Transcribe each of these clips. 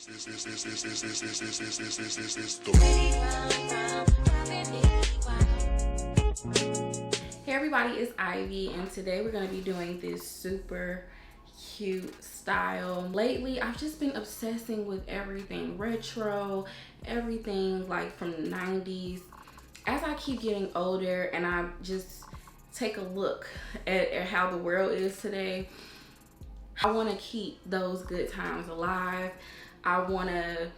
Hey everybody, it's Ivy, and today we're going to be doing this super cute style. Lately, I've just been obsessing with everything retro, everything like from the 90s. As I keep getting older and I just take a look at how the world is today, I want to keep those good times alive. I want to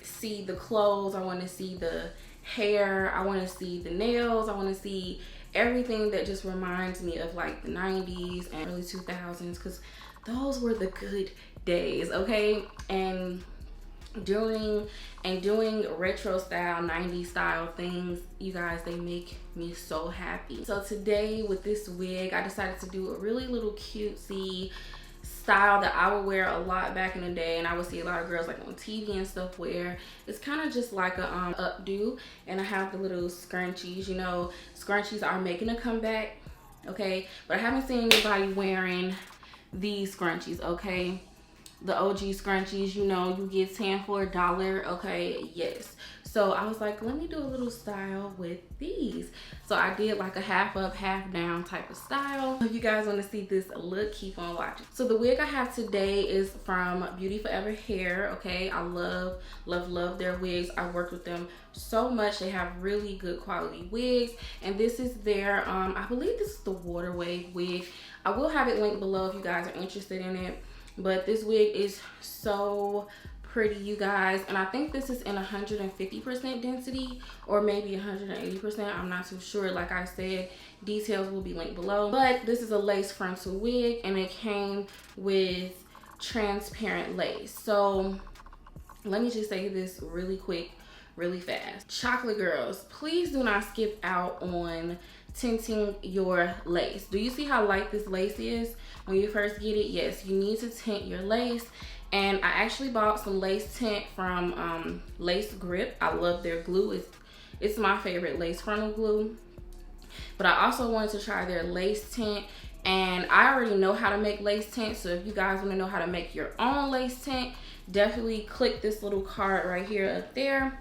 see the clothes, I want to see the hair, I want to see the nails, I want to see everything that just reminds me of like the 90s and early 2000s, because those were the good days, okay? And doing retro style 90s style things, you guys, they make me so happy. So today with this wig, I decided to do a really little cutesy style that I would wear a lot back in the day, and I would see a lot of girls like on TV and stuff wear. It's kind of just like a updo, and I have the little scrunchies. You know, scrunchies are making a comeback, okay? But I haven't seen anybody wearing these scrunchies, okay? The OG scrunchies, you know, you get 10 for $1, okay? Yes. So I was like, let me do a little style with these. So I did like a half up, half down type of style. If you guys want to see this look, keep on watching. So the wig I have today is from Bookivyp hair, okay? I love, love, love their wigs. I worked with them so much. They have really good quality wigs. And this is their, I believe this is the water wave wig. I will have it linked below if you guys are interested in it. But this wig is so pretty, you guys, and I think this is in 150% density or maybe 180%. I'm not too sure. Like I said, details will be linked below. But this is a lace frontal wig, and it came with transparent lace. So let me just say this really quick, really fast. Chocolate girls, please do not skip out on tinting your lace. Do you see how light this lace is when you first get it? Yes, you need to tint your lace. And I actually bought some lace tint from Lace Grip. I love their glue. It's my favorite lace frontal glue. But I also wanted to try their lace tint, and I already know how to make lace tint. So if you guys want to know how to make your own lace tint, definitely click this little card right here up there.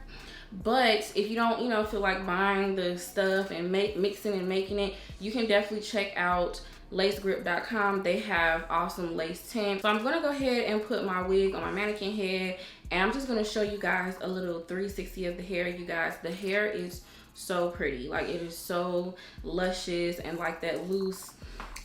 But if you don't, feel like buying the stuff and mixing and making it, you can definitely check out lacegrip.com. They have awesome lace tint. So I'm gonna go ahead and put my wig on my mannequin head, and I'm just gonna show you guys a little 360 of the hair. You guys, the hair is so pretty. Like, it is so luscious and like that loose,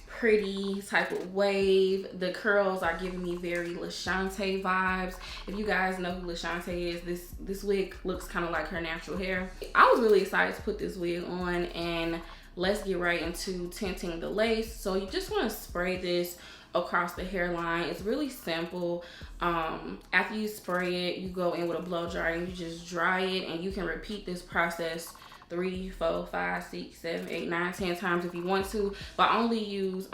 pretty type of wave. The curls are giving me very Lashante vibes. If you guys know who Lashante is, this wig looks kind of like her natural hair. I was really excited to put this wig on, and let's get right into tinting the lace. So you just want to spray this across the hairline. It's really simple. After you spray it, you go in with a blow dryer and you just dry it, and you can repeat this process 3, 4, 5, 6, 7, 8, 9, 10 times if you want to, but I only use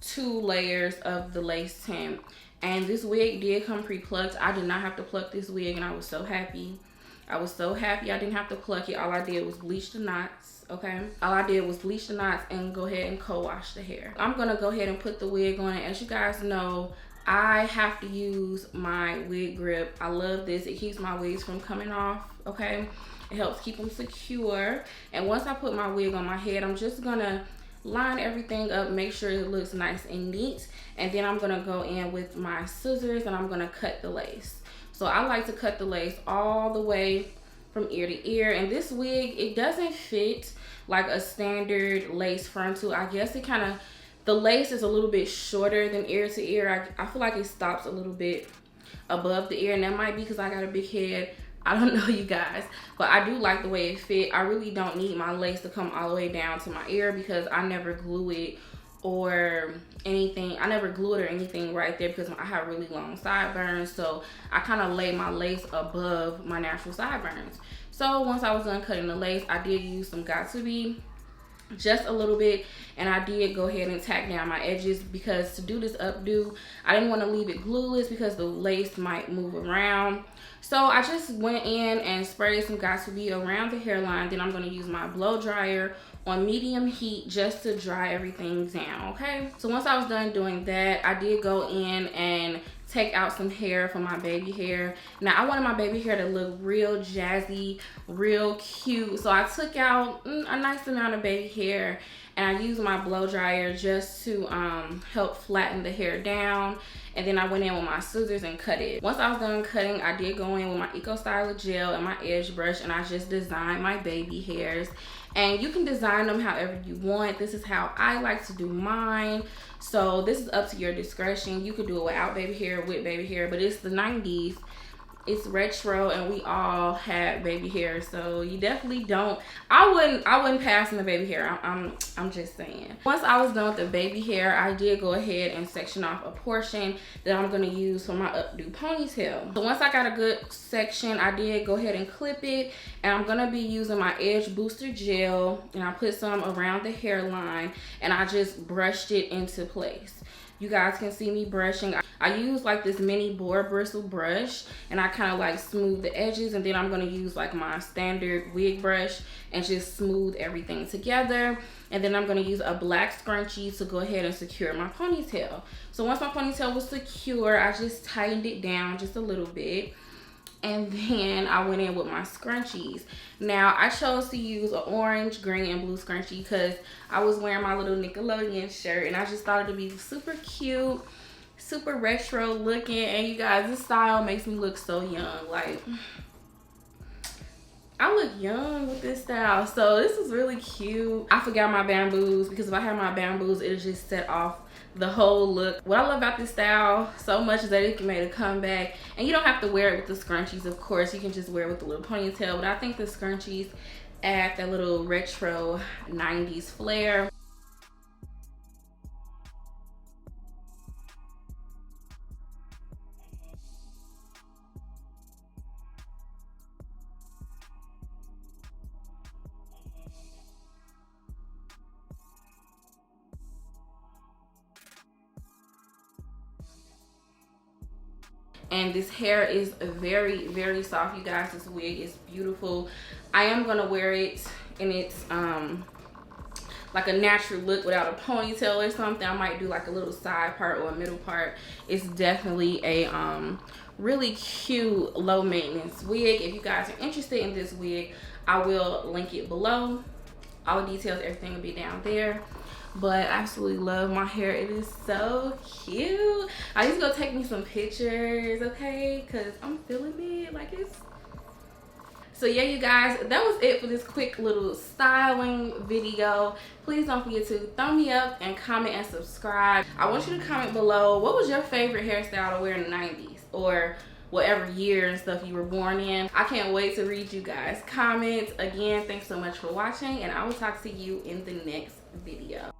2 layers of the lace tint. And this wig did come pre-plucked. I did not have to pluck this wig, and I was so happy. I was so happy I didn't have to pluck it. All I did was bleach the knots, okay? All I did was bleach the knots and go ahead and co-wash the hair. I'm gonna go ahead and put the wig on. As you guys know, I have to use my wig grip. I love this. It keeps my wigs from coming off, okay? It helps keep them secure. And once I put my wig on my head, I'm just gonna line everything up, make sure it looks nice and neat. And then I'm gonna go in with my scissors and I'm gonna cut the lace. So I like to cut the lace all the way from ear to ear. And this wig, it doesn't fit like a standard lace frontal. I guess it kind of, the lace is a little bit shorter than ear to ear. I feel like it stops a little bit above the ear, and that might be because I got a big head. I don't know, you guys, but I do like the way it fit. I really don't need my lace to come all the way down to my ear because I never glue it or anything. I never glue it or anything right there because I have really long sideburns. So I kind of lay my lace above my natural sideburns. So once I was done cutting the lace, I did use some beautyytb, just a little bit, and I did go ahead and tack down my edges because to do this updo, I didn't want to leave it glueless because the lace might move around. So I just went in and sprayed some beautyytb around the hairline. Then I'm going to use my blow dryer on medium heat just to dry everything down, okay? So once I was done doing that, I did go in and take out some hair from my baby hair. Now I wanted my baby hair to look real jazzy, real cute. So I took out a nice amount of baby hair, and I used my blow dryer just to help flatten the hair down. And then I went in with my scissors and cut it. Once I was done cutting, I did go in with my Eco Styler gel and my edge brush, and I just designed my baby hairs. And you can design them however you want. This is how I like to do mine. So this is up to your discretion. You could do it without baby hair, with baby hair, but it's the 90s. It's retro, and we all had baby hair, so you definitely don't. I wouldn't pass on the baby hair. I'm just saying. Once I was done with the baby hair, I did go ahead and section off a portion that I'm gonna use for my updo ponytail. So once I got a good section, I did go ahead and clip it, and I'm gonna be using my edge booster gel, and I put some around the hairline, and I just brushed it into place. You guys can see me brushing. I use like this mini boar bristle brush, and I kind of like smooth the edges, and then I'm gonna use like my standard wig brush and just smooth everything together. And then I'm gonna use a black scrunchie to go ahead and secure my ponytail. So once my ponytail was secure, I just tightened it down just a little bit. And then I went in with my scrunchies. Now I chose to use an orange, green, and blue scrunchie because I was wearing my little Nickelodeon shirt, and I just thought it would be super cute, super retro looking. And you guys, this style makes me look so young. Like, I look young with this style, so this is really cute. I forgot my bamboos, because if I had my bamboos, it'll just set off the whole look. What I love about this style so much is that it can make a comeback, and you don't have to wear it with the scrunchies. Of course, you can just wear it with the little ponytail, but I think the scrunchies add that little retro 90s flair. And this hair is very, very soft, you guys. This wig is beautiful. I am gonna wear it in its like a natural look without a ponytail or something. I might do like a little side part or a middle part. It's definitely a really cute low maintenance wig. If you guys are interested in this wig, I will link it below. All the details, everything will be down there. But I absolutely love my hair. It is so cute. I need to go take me some pictures, okay? Because I'm feeling it. Like, it's... So yeah, you guys, that was it for this quick little styling video. Please don't forget to thumb me up and comment and subscribe. I want you to comment below, what was your favorite hairstyle to wear in the 90s? Or whatever year and stuff you were born in. I can't wait to read you guys' comments. Again, thanks so much for watching, and I will talk to you in the next video.